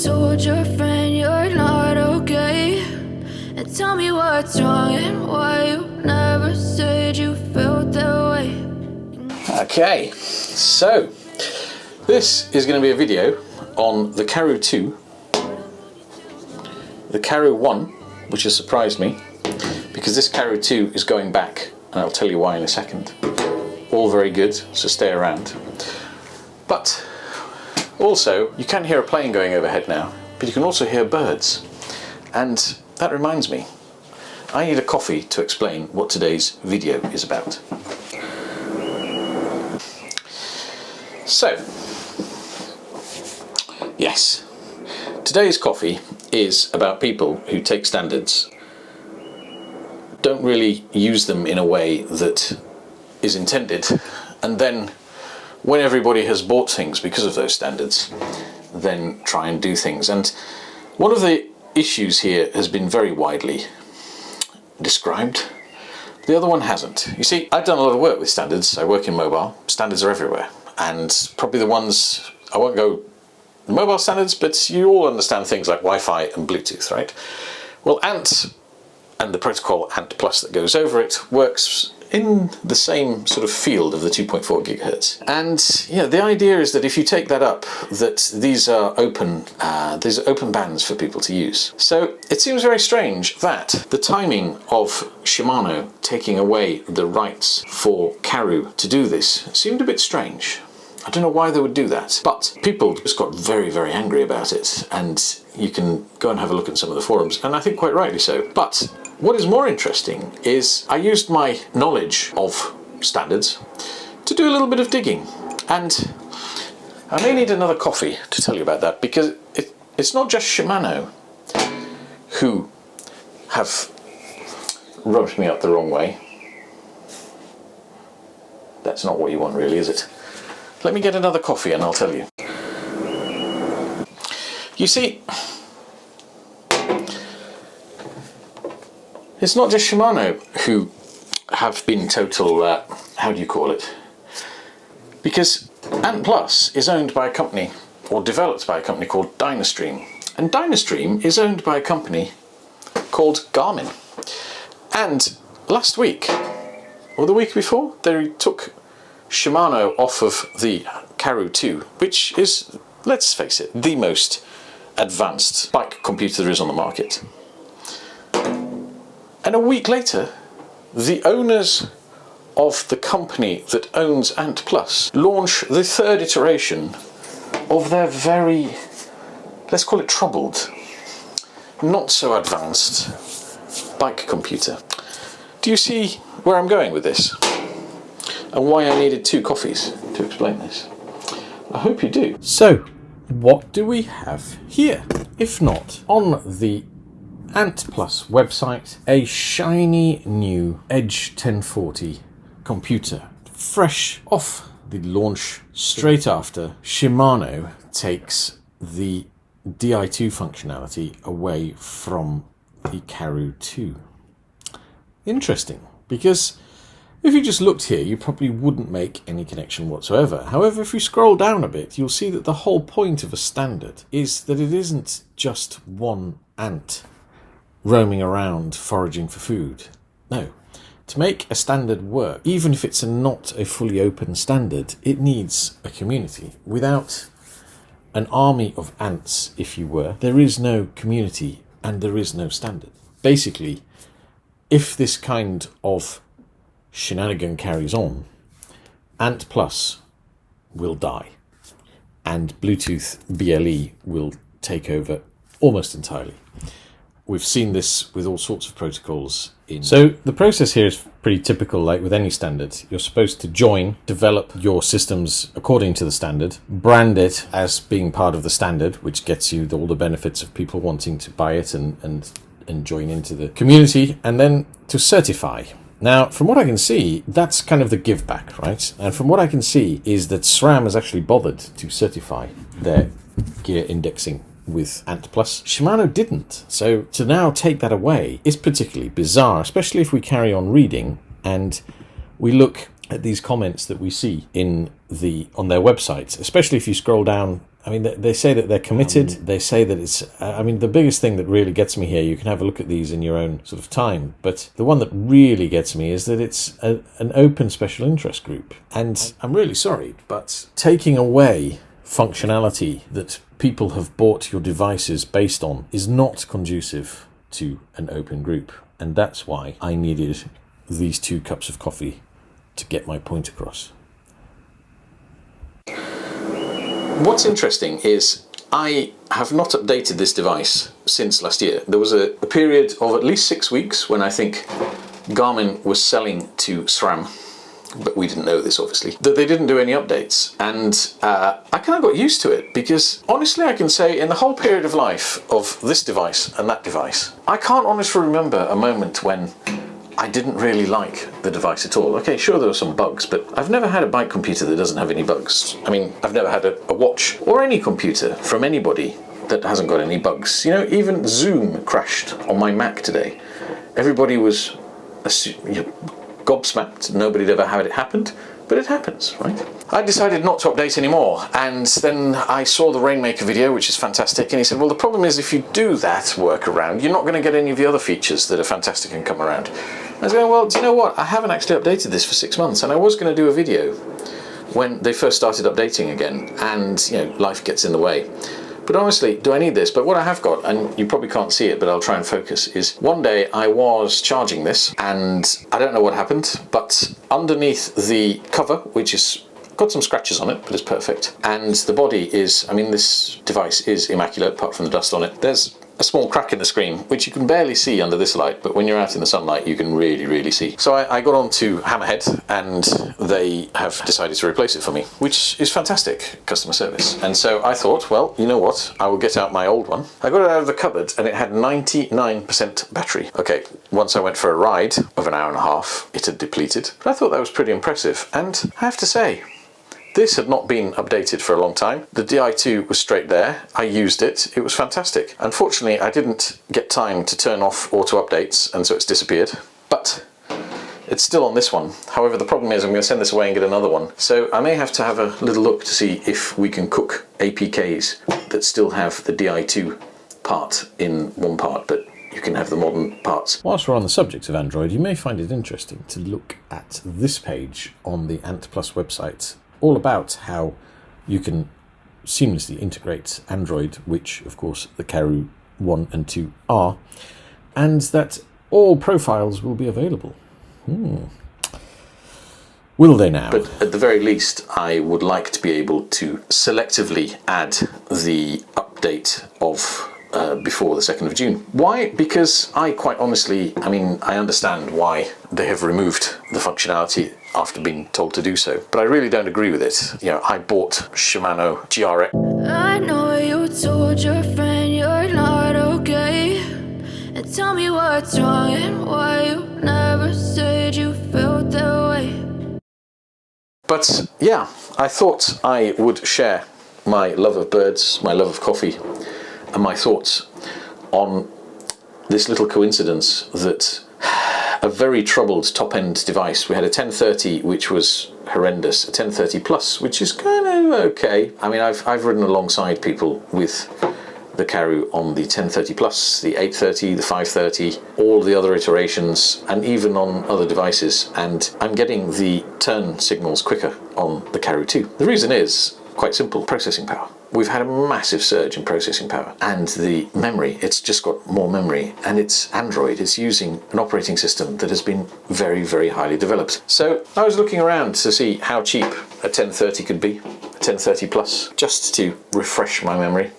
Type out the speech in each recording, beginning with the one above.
told your friend you're not okay? And tell me what's wrong and why you never said you felt that way. Okay, so this is going to be a video on the Karoo 2, the Karoo 1, which has surprised me because this Karoo 2 is going back, and I'll tell you why in a second. All very good, so stay around. But also, you can hear a plane going overhead now, but you can also hear birds. And that reminds me, I need a coffee to explain what today's video is about. So, yes, today's coffee is about people who take standards, don't really use them in a way that is intended, and then when everybody has bought things because of those standards, then try and do things. And one of the issues here has been very widely described. The other one hasn't. You see, I've done a lot of work with standards. I work in mobile. Standards are everywhere. And probably the ones, I won't go mobile standards, but you all understand things like Wi-Fi and Bluetooth, right? Well, ANT and the protocol ANT Plus that goes over it works in the same sort of field of the 2.4 gigahertz. And yeah, the idea is that if you take that up, that these are open bands for people to use. So it seems very strange that the timing of Shimano taking away the rights for Karoo to do this seemed a bit strange. I don't know why they would do that, but people just got very, very angry about it, and you can go and have a look at some of the forums, and I think quite rightly so. But what is more interesting is I used my knowledge of standards to do a little bit of digging, and I may need another coffee to tell you about that, because it's not just Shimano who have rubbed me up the wrong way. That's not what you want really, is it? Let me get another coffee and I'll tell you. You see, it's not just Shimano who have been total, how do you call it? Because ANT Plus is owned by a company, or developed by a company called Dynastream. And Dynastream is owned by a company called Garmin. And last week, or the week before, they took Shimano off of the Karoo 2, which is, let's face it, the most advanced bike computer there is on the market. And a week later, the owners of the company that owns ANT Plus launch the third iteration of their very, let's call it troubled, not so advanced bike computer. Do you see where I'm going with this? And why I needed two coffees to explain this? I hope you do. So, what do we have here? If not, on the ANT Plus website, a shiny new Edge 1040 computer, fresh off the launch straight after Shimano takes the di2 functionality away from the Karoo 2. Interesting, because if you just looked here, you probably wouldn't make any connection whatsoever. However, if you scroll down a bit, you'll see that the whole point of a standard is that it isn't just one ant roaming around foraging for food. No. To make a standard work, even if it's not a fully open standard, it needs a community. Without an army of ants, if you were, there is no community and there is no standard. Basically, if this kind of shenanigan carries on, ANT Plus will die and Bluetooth BLE will take over almost entirely. We've seen this with all sorts of protocols in. So the process here is pretty typical, like with any standard. You're supposed to join, develop your systems according to the standard, brand it as being part of the standard, which gets you all the benefits of people wanting to buy it and join into the community, and then to certify. Now, from what I can see, that's kind of the give back, right? And from what I can see is that SRAM has actually bothered to certify their gear indexing with ANT Plus. Shimano didn't. So to now take that away is particularly bizarre, especially if we carry on reading and we look at these comments that we see on their websites, especially if you scroll down I mean, they say that they're committed. They say that it's... I mean, the biggest thing that really gets me here, you can have a look at these in your own sort of time, but the one that really gets me is that it's an open special interest group. And I'm really sorry, but taking away functionality that people have bought your devices based on is not conducive to an open group. And that's why I needed these 2 cups of coffee to get my point across. What's interesting is I have not updated this device since last year. There was a period of at least 6 weeks when I think Garmin was selling to SRAM, but we didn't know this obviously, that they didn't do any updates. And I kind of got used to it because honestly I can say in the whole period of life of this device and that device, I can't honestly remember a moment when I didn't really like the device at all. Okay, sure there were some bugs, but I've never had a bike computer that doesn't have any bugs. I mean, I've never had a watch or any computer from anybody that hasn't got any bugs. You know, even Zoom crashed on my Mac today. Everybody was gobsmacked. Nobody'd ever had it happen, but it happens, right? I decided not to update anymore, and then I saw the Rainmaker video, which is fantastic, and he said, well, the problem is if you do that workaround, you're not going to get any of the other features that are fantastic and come around. I was going, well, do you know what? I haven't actually updated this for 6 months, and I was going to do a video when they first started updating again, and, you know, life gets in the way. But honestly, do I need this? But what I have got, and you probably can't see it, but I'll try and focus, is one day I was charging this, and I don't know what happened, but underneath the cover, which is got some scratches on it, but it's perfect, and the body is, I mean, this device is immaculate apart from the dust on it. There's a small crack in the screen, which you can barely see under this light, but when you're out in the sunlight, you can really, really see. So I got on to Hammerhead, and they have decided to replace it for me, which is fantastic customer service. And so I thought, well, you know what? I will get out my old one. I got it out of the cupboard, and it had 99% battery. Okay, once I went for a ride of an hour and a half, it had depleted. But I thought that was pretty impressive, and I have to say, this had not been updated for a long time. The di2 was straight there. I used it. It was fantastic. Unfortunately, I didn't get time to turn off auto updates, and so it's disappeared. But it's still on this one. However, the problem is I'm going to send this away and get another one. So I may have to have a little look to see if we can cook APKs that still have the di2 part in one part, but you can have the modern parts. Whilst we're on the subject of Android, you may find it interesting to look at this page on the Ant Plus website, all about how you can seamlessly integrate Android, which of course the Karoo 1 and 2 are, and that all profiles will be available. Will they now? But at the very least, I would like to be able to selectively add the update of before the 2nd of June. Why? Because I quite honestly, I mean, I understand why they have removed the functionality after being told to do so, but I really don't agree with it. You know, I bought Shimano GRX. I know you told your friend you're not okay, and tell me what's wrong and why you never said you felt that way. But yeah, I thought I would share my love of birds, my love of coffee, and my thoughts on this little coincidence that a very troubled top-end device. We had a 1030 which was horrendous, a 1030 Plus which is kind of okay. I mean, I've ridden alongside people with the Karoo on the 1030 Plus, the 830, the 530, all the other iterations, and even on other devices, and I'm getting the turn signals quicker on the Karoo too. The reason is quite simple: processing power. We've had a massive surge in processing power, and the memory, it's just got more memory, and it's Android. It's using an operating system that has been very, very highly developed. So I was looking around to see how cheap a 1030 could be, a 1030 Plus, just to refresh my memory.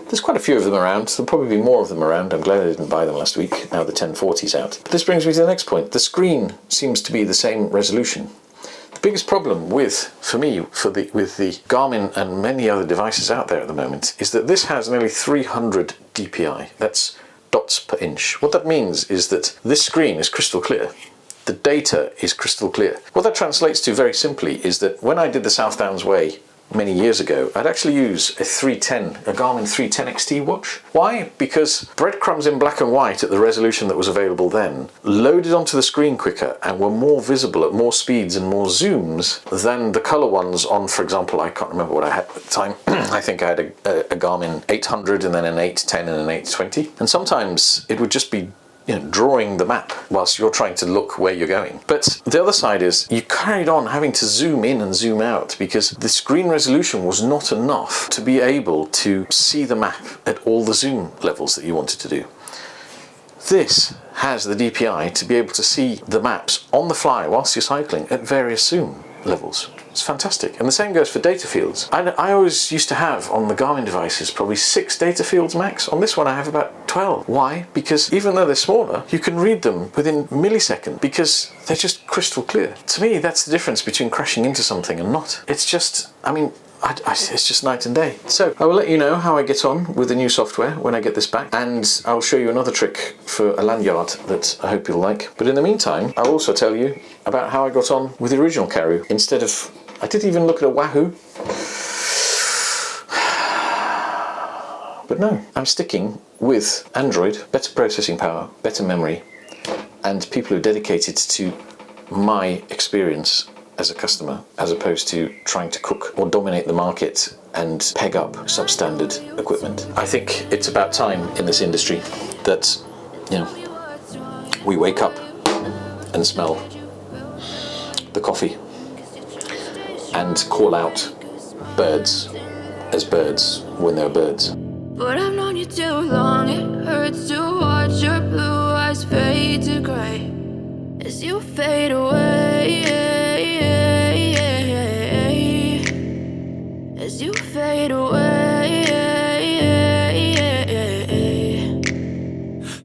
There's quite a few of them around. There'll probably be more of them around. I'm glad I didn't buy them last week. Now the 1040's out. But this brings me to the next point. The screen seems to be the same resolution. The biggest problem for me, with the Garmin and many other devices out there at the moment, is that this has nearly 300 dpi. That's dots per inch. What that means is that this screen is crystal clear. The data is crystal clear. What that translates to very simply is that when I did the South Downs Way many years ago, I'd actually use a Garmin 310 XT watch. Why? Because breadcrumbs in black and white at the resolution that was available then loaded onto the screen quicker and were more visible at more speeds and more zooms than the colour ones on, for example, I can't remember what I had at the time. I think I had a Garmin 800 and then an 810 and an 820. And sometimes it would just be drawing the map whilst you're trying to look where you're going. But the other side is you carried on having to zoom in and zoom out because the screen resolution was not enough to be able to see the map at all the zoom levels that you wanted to do. This has the DPI to be able to see the maps on the fly whilst you're cycling at various zoom levels. It's fantastic. And the same goes for data fields. I always used to have on the Garmin devices probably 6 data fields max. On this one I have about 12. Why? Because even though they're smaller, you can read them within milliseconds because they're just crystal clear. To me, that's the difference between crashing into something and not. It's just, it's just night and day. So I will let you know how I get on with the new software when I get this back, and I'll show you another trick for a lanyard that I hope you'll like. But in the meantime, I'll also tell you about how I got on with the original Karoo. Instead of, I didn't even look at a Wahoo. But no, I'm sticking with Android, better processing power, better memory, and people who are dedicated to my experience as a customer, as opposed to trying to cook or dominate the market and peg up substandard equipment. I think it's about time in this industry that, we wake up and smell the coffee and call out birds as birds when they're birds. But I've known you too long, it hurts to watch your blue eyes fade to grey as you fade away.